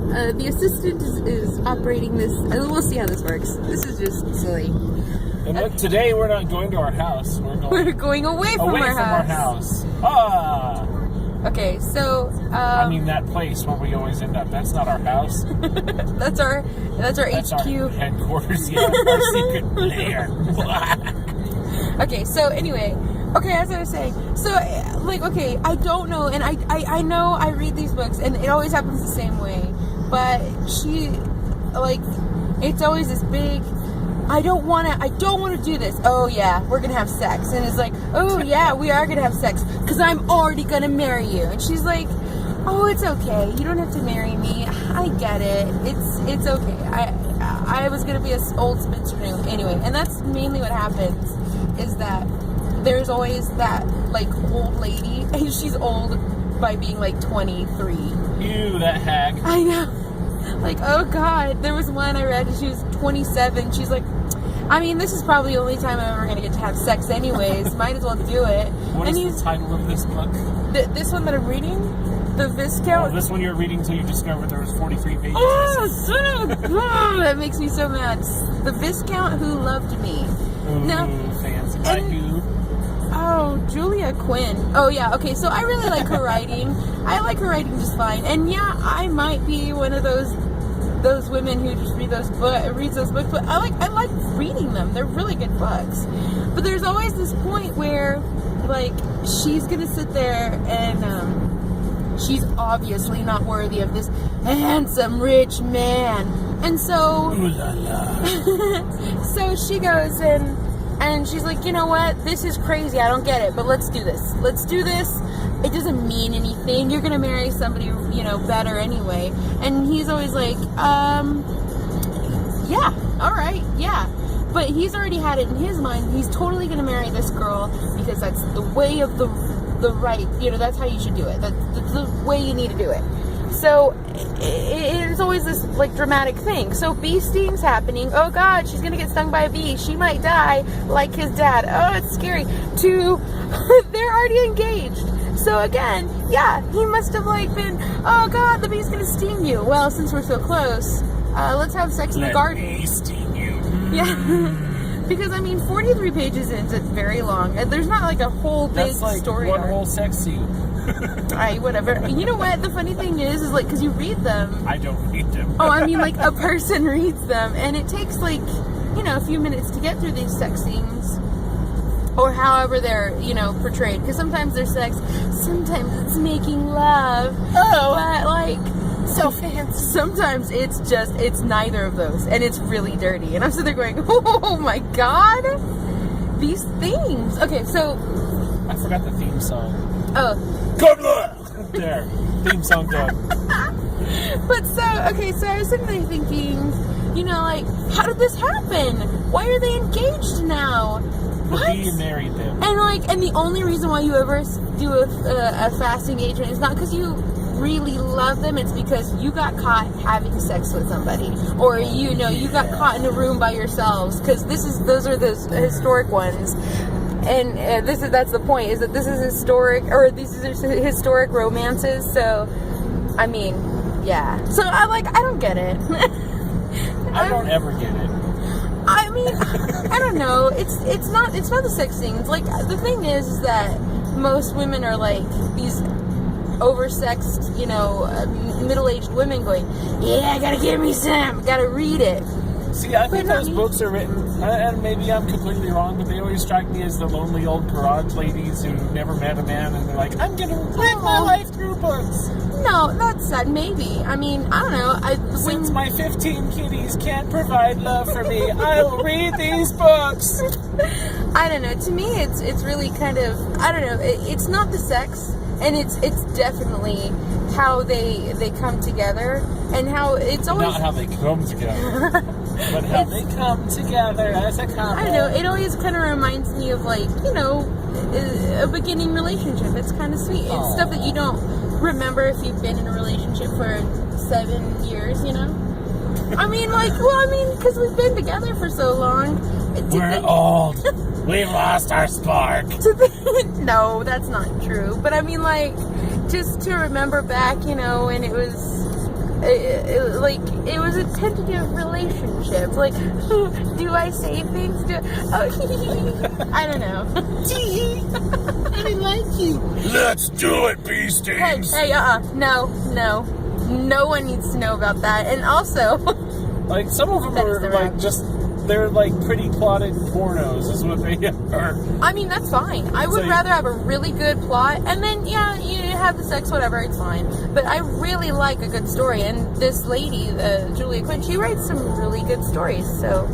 The assistant is operating this. We'll see how this works. This is just silly. And look, today we're not going to our house. We're going away from our house. Ah! Okay, so I mean that place where we always end up. That's not our house. that's our That's HQ. our headquarters. Yeah, our secret lair. Okay, so anyway, as I was saying, so like, okay, I don't know, and I know I read these books, and it always happens the same way, but she, like, it's always this big, I don't want to do this. Oh yeah, we're gonna have sex, and it's like, oh yeah, we are gonna have sex, because I'm already gonna marry you, and she's like, oh, it's okay, you don't have to marry me, I get it, it's okay, I was gonna be an old spinster anyway, and that's mainly what happens, is that there's always that, like, old lady, and she's old by being, like, 23. Ew, that hag. I know. Like, oh, God. There was one I read, and she was 27. She's like, I mean, this is probably the only time I'm ever going to get to have sex anyways. Might as well do it. What is the title of this book? This one that I'm reading? The Viscount? Oh, this one you're reading until you discovered there was 43 pages. Oh, son of a... That makes me so mad. The Viscount Who Loved Me. Ooh, Now, fancy. By who? Oh, Julia Quinn. Oh, yeah. Okay, so I really like her writing. I like her writing just fine. And yeah, I might be one of those women who just reads those books. But I like reading them. They're really good books. But there's always this point where, like, she's gonna sit there and she's obviously not worthy of this handsome rich man. And so, Ooh la la. so she goes and she's like, you know what? This is crazy. I don't get it, but let's do this. Let's do this. It doesn't mean anything. You're gonna marry somebody, you know, better anyway. And he's always like, yeah, all right, yeah. But he's already had it in his mind. He's totally gonna marry this girl because that's the way of the right. You know, that's how you should do it. That's the way you need to do it. So it's always this, like, dramatic thing. So bee sting's happening. Oh God, she's gonna get stung by a bee. She might die like his dad. Oh, it's scary. They're already engaged. So again, yeah, he must have, like, been, oh God, the bee's gonna sting you. Well, since we're so close, let's have sex in the garden. Let me sting you. Yeah. Because, I mean, 43 pages in, it's very long. There's not, like, a whole big That's like story one arc. whole sex scene. Whatever. You know what? The funny thing is like, because you read them. I don't read them. Oh, I mean, like, a person reads them, and it takes, like, you know, a few minutes to get through these sex scenes. Or however they're, you know, portrayed. Because sometimes they're sex, sometimes it's making love. Oh. But, like, so fancy. Sometimes it's neither of those. And it's really dirty. And I'm sitting there going, oh my God. These themes. Okay, so. I forgot the theme song. Oh. Good luck! There. Theme song done. But so I was sitting there thinking, you know, like, how did this happen? Why are they engaged now? The bee married them. And the only reason why you ever do a fast engagement is not because you really love them, it's because you got caught having sex with somebody, or you know, you got caught in a room by yourselves, because those are those historic ones. And that's the point, is that this is historic, or these are historic romances. So, I mean, yeah. So I don't get it. I don't ever get it. I mean, I don't know. It's not the sex things. Like, the thing is that most women are like these oversexed, you know, middle-aged women going, yeah, gotta give me some, gotta read it. See, I think those books are written, and maybe I'm completely wrong, but they always strike me as the lonely old garage ladies who never met a man, and they're like, I'm gonna live my life through books. No, that's sad. Maybe. I mean, I don't know. Since my 15 kitties can't provide love for me, I'll read these books. I don't know. To me, it's really kind of, I don't know. It's not the sex, and it's definitely how they come together, and how it's always not how they come together, but how they come together as a couple. I don't know. It always kind of reminds me of, like, you know, a beginning relationship. It's kind of sweet. It's stuff that you don't remember if you've been in a relationship for 7 years, you know? I mean, like, because we've been together for so long. We're old. We lost our spark. No, that's not true. But I mean, like, just to remember back, you know, when it was it was a tentative relationship. Like, do I say things? I don't know. I like you. Let's do it, bee stings. Hey, no one needs to know about that. And also, like, some of them are like they're like pretty plotted pornos is what they are. I mean, that's fine. I would rather have a really good plot, and then, yeah, you have the sex, whatever, it's fine. But I really like a good story, and this lady, Julia Quinn, she writes some really good stories, so...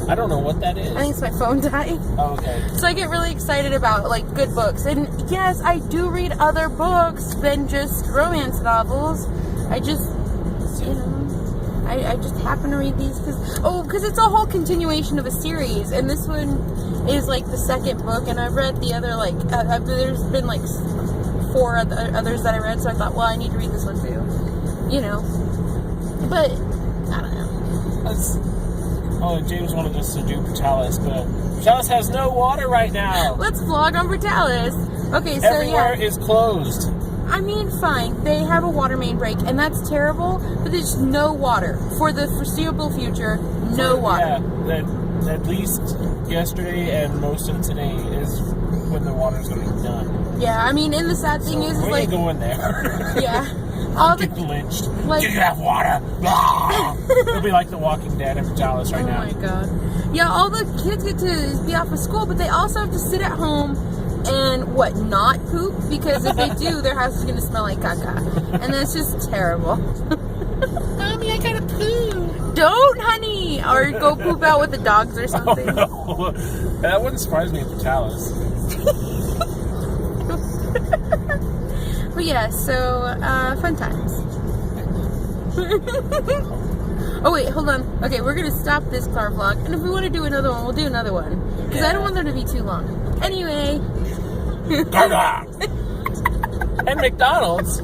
I don't know what that is. I think it's my phone died. Oh, okay. So I get really excited about, like, good books. And, yes, I do read other books than just romance novels. I just, you know... I just happen to read these because it's a whole continuation of a series, and this one is like the second book, and I've read the other, like, there's been like 4 others that I read, so I thought, well, I need to read this one too, you know, but I don't know. James wanted us to do Portales, but Portales has no water right now. Let's vlog on Portales. Okay, so everywhere is closed. I mean, fine, they have a water main break, and that's terrible, but there's no water. For the foreseeable future, no water. Yeah, at least yesterday and most of today is when the water's going to be done. Yeah, I mean, and the sad thing is we like... ain't going there. Yeah. All get lynched. Like, do you have water? It'll be like The Walking Dead in Portales right now. Oh my god. Yeah, all the kids get to be off of school, but they also have to sit at home and not poop, because if they do, their house is going to smell like caca, and that's just terrible. Mommy, I gotta poo. Don't, honey, or go poop out with the dogs or something. Oh, no. That wouldn't surprise me if Portales. But yeah, so fun times. Oh wait, hold on. Okay, we're gonna stop this car vlog, and if we want to do another one, we'll do another one, because I don't want them to be too long. Anyway. And McDonald's